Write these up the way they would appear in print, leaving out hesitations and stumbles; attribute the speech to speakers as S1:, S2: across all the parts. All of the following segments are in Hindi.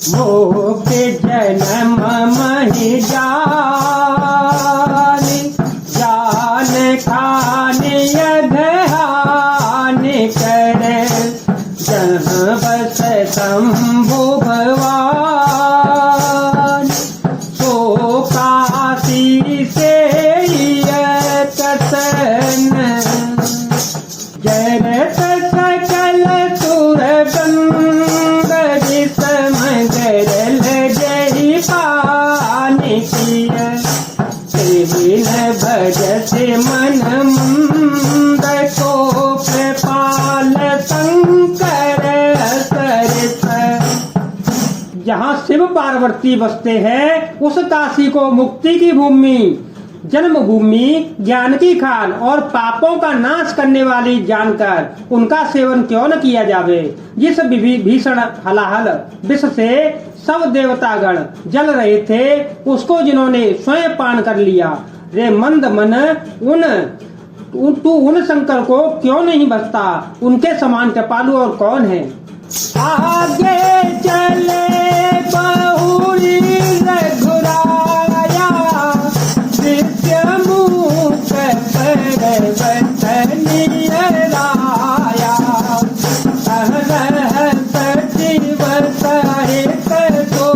S1: मोके जन्म महि जानी, जान खाने अधहान करे, जहाँ बस शंभु भगवान। सो काशी से कसन, जरत सकल सुर गंग जिसम गरल जही पान किय, तेहिन भजत मन मुंद को कृपाल शंकर सरित। जहाँ शिव पार्वती बसते हैं उस काशी को मुक्ति की भूमि, जन्मभूमि जानकी खान और पापों का नाश करने वाली जानकर उनका सेवन क्यों न किया जावे। जिस भीषण हलाहल विष से सब देवतागण जल रहे थे उसको जिन्होंने स्वयं पान कर लिया, रे मंद मन तू उन शंकर को क्यों नहीं बसता। उनके समान कृपालु और कौन है। आगे चले बहुरी रघुराया, मुख पर बतनिया राया, सचिव सहित तो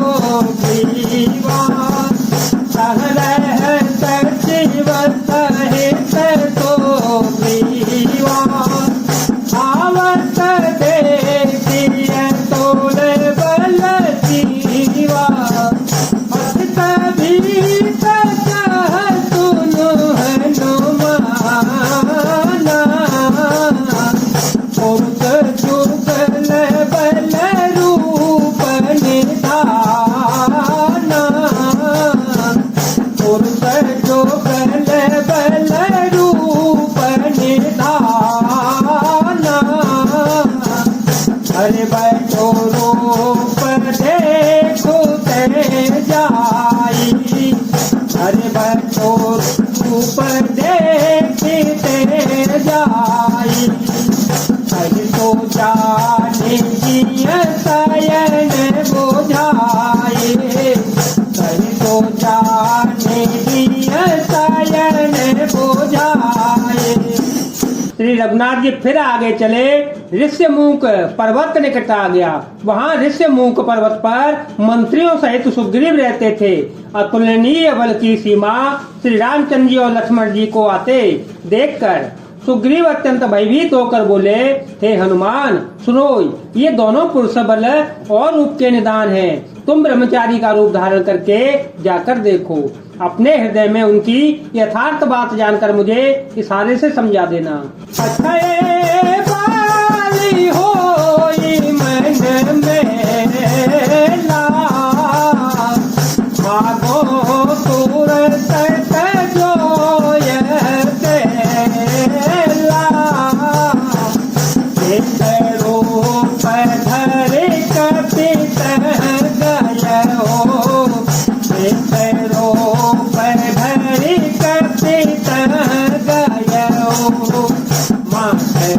S1: जीवा, सचिव सहित तो जीवा, आवत देखिय तोल बल जीवा, तभी सुनो हनुमाना, उस जुगल बल रूप निधाना, उस जुगल बल रूप निधाना। अरे बैठो रूप देखो ते जाई, अरे बैठो रूप देखते जाई, कहीं तो जाने जिय शयन बुझाए, कहीं तो जाने जिय शयन बुझाए। श्री रघुनाथ जी फिर आगे चले, ऋष्यमूक पर्वत के निकट आ गया। वहाँ ऋष्यमूक पर्वत पर मंत्रियों सहित सुग्रीव रहते थे। अतुलनीय बल की सीमा श्री रामचंद्र जी और लक्ष्मण जी को आते देखकर सुग्रीव अत्यंत भयभीत होकर बोले, हे हनुमान सुनो, ये दोनों पुरुष बल और रूप के निदान हैं। तुम ब्रह्मचारी का रूप धारण करके जाकर देखो, अपने हृदय में उनकी यथार्थ बात जानकर मुझे इशारे से समझा देना। अक्षय बाली होई मन मेला, भागो तुरंत जोयते ला, रूप धरे कपित गयो, रूप धरे कपित गयो, माथे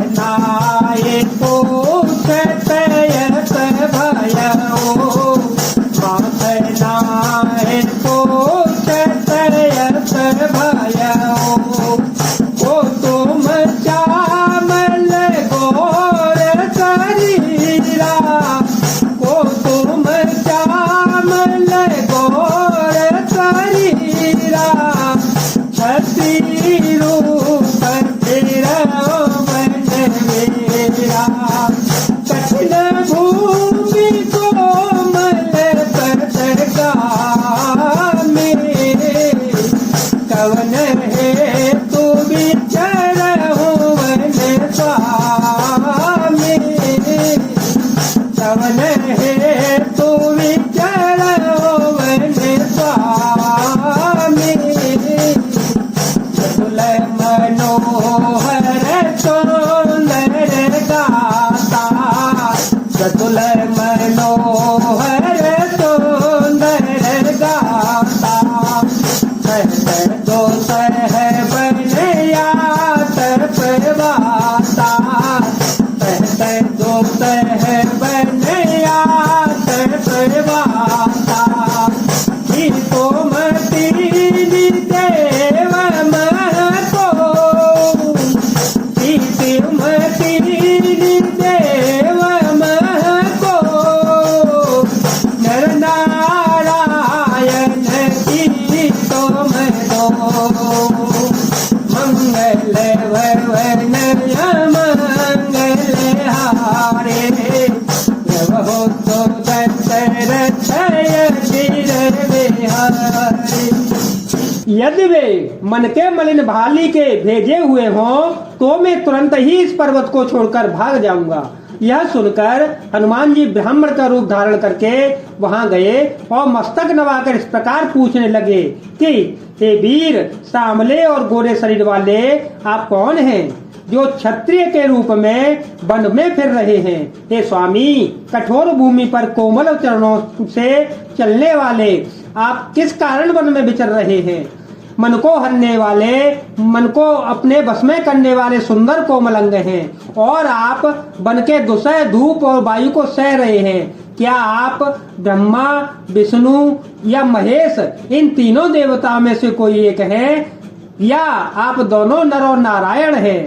S1: वाता ही सोमती देव महतो ही तिरुमती देव महतो नर नारायण की तुम दो मंगल भवन मंगल हारे प्रभो तो दशरथ यदि वे मन के मलिन भाली के भेजे हुए हों तो मैं तुरंत ही इस पर्वत को छोड़कर भाग जाऊंगा। यह सुनकर हनुमान जी ब्राह्मण का रूप धारण करके वहां गए और मस्तक नवाकर इस प्रकार पूछने लगे कि हे वीर, सांवले और गोरे शरीर वाले आप कौन हैं जो क्षत्रिय के रूप में वन में फिर रहे हैं? हे स्वामी, कठोर भूमि पर कोमल चरणों से चलने वाले आप किस कारण वन में विचर रहे हैं? मन को हरने वाले, मन को अपने बस में करने वाले सुंदर कोमल अंग हैं और आप वन के दुसह धूप और वायु को सह रहे हैं। क्या आप ब्रह्मा, विष्णु या महेश इन तीनों देवताओं में से कोई एक है या आप दोनों नर और नारायण हैं?